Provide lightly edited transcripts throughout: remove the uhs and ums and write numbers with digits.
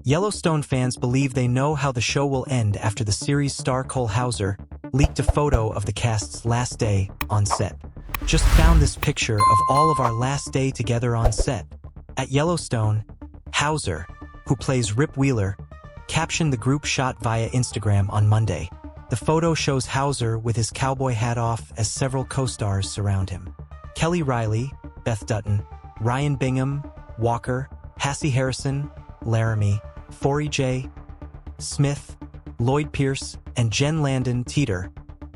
Yellowstone fans believe they know how the show will end after the series star Cole Hauser leaked a photo of the cast's last day on set. Just found this picture of all of our last day together on set. At Yellowstone, Hauser, who plays Rip Wheeler, captioned the group shot via Instagram on Monday. The photo shows Hauser with his cowboy hat off as several co-stars surround him. Kelly Reilly, Beth Dutton, Ryan Bingham, Walker, Hassie Harrison, Laramie, Forrie J, Smith, Lloyd Pierce, and Jen Landon, Teeter,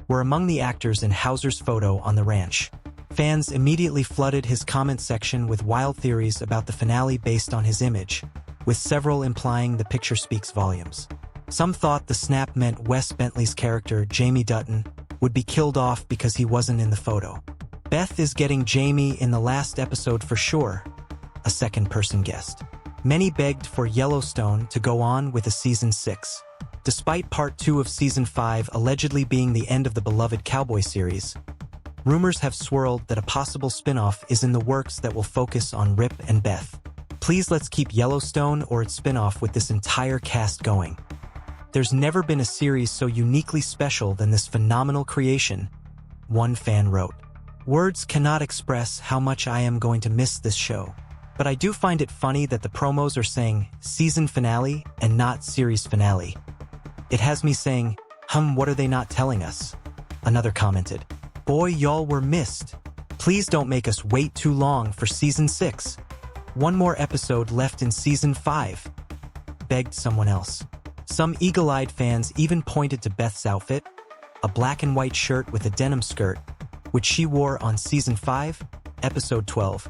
were among the actors in Hauser's photo on the ranch. Fans immediately flooded his comment section with wild theories about the finale based on his image, with several implying the picture speaks volumes. Some thought the snap meant Wes Bentley's character, Jamie Dutton, would be killed off because he wasn't in the photo. Beth is getting Jamie in the last episode for sure, a second-person guessed. Many begged for Yellowstone to go on with a Season 6. Despite Part 2 of Season 5 allegedly being the end of the beloved cowboy series, rumors have swirled that a possible spinoff is in the works that will focus on Rip and Beth. Please let's keep Yellowstone or its spinoff with this entire cast going. There's never been a series so uniquely special than this phenomenal creation, one fan wrote. Words cannot express how much I am going to miss this show. But I do find it funny that the promos are saying season finale and not series finale. It has me saying, what are they not telling us? Another commented, boy, y'all were missed. Please don't make us wait too long for Season 6. One more episode left in Season 5. Begged someone else. Some eagle-eyed fans even pointed to Beth's outfit, a black and white shirt with a denim skirt, which she wore on Season 5, Episode 12.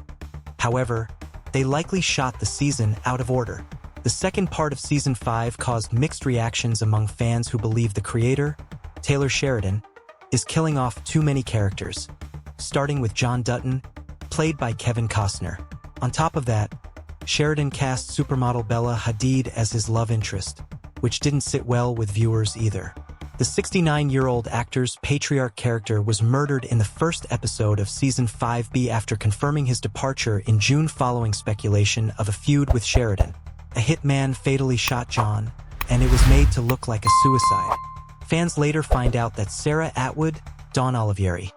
However, they likely shot the season out of order. The second part of Season 5 caused mixed reactions among fans who believe the creator, Taylor Sheridan, is killing off too many characters, starting with John Dutton, played by Kevin Costner. On top of that, Sheridan cast supermodel Bella Hadid as his love interest, which didn't sit well with viewers either. The 69-year-old actor's patriarch character was murdered in the first episode of Season 5B after confirming his departure in June following speculation of a feud with Sheridan. A hitman fatally shot John, and it was made to look like a suicide. Fans later find out that Sarah Atwood, Dawn Olivieri,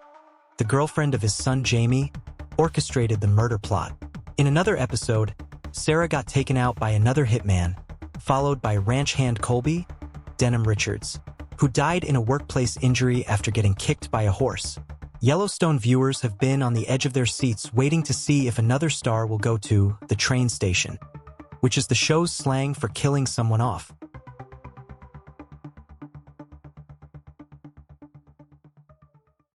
the girlfriend of his son Jamie, orchestrated the murder plot. In another episode, Sarah got taken out by another hitman, followed by ranch hand Colby, Denham Richards, who died in a workplace injury after getting kicked by a horse. Yellowstone viewers have been on the edge of their seats waiting to see if another star will go to the train station, which is the show's slang for killing someone off.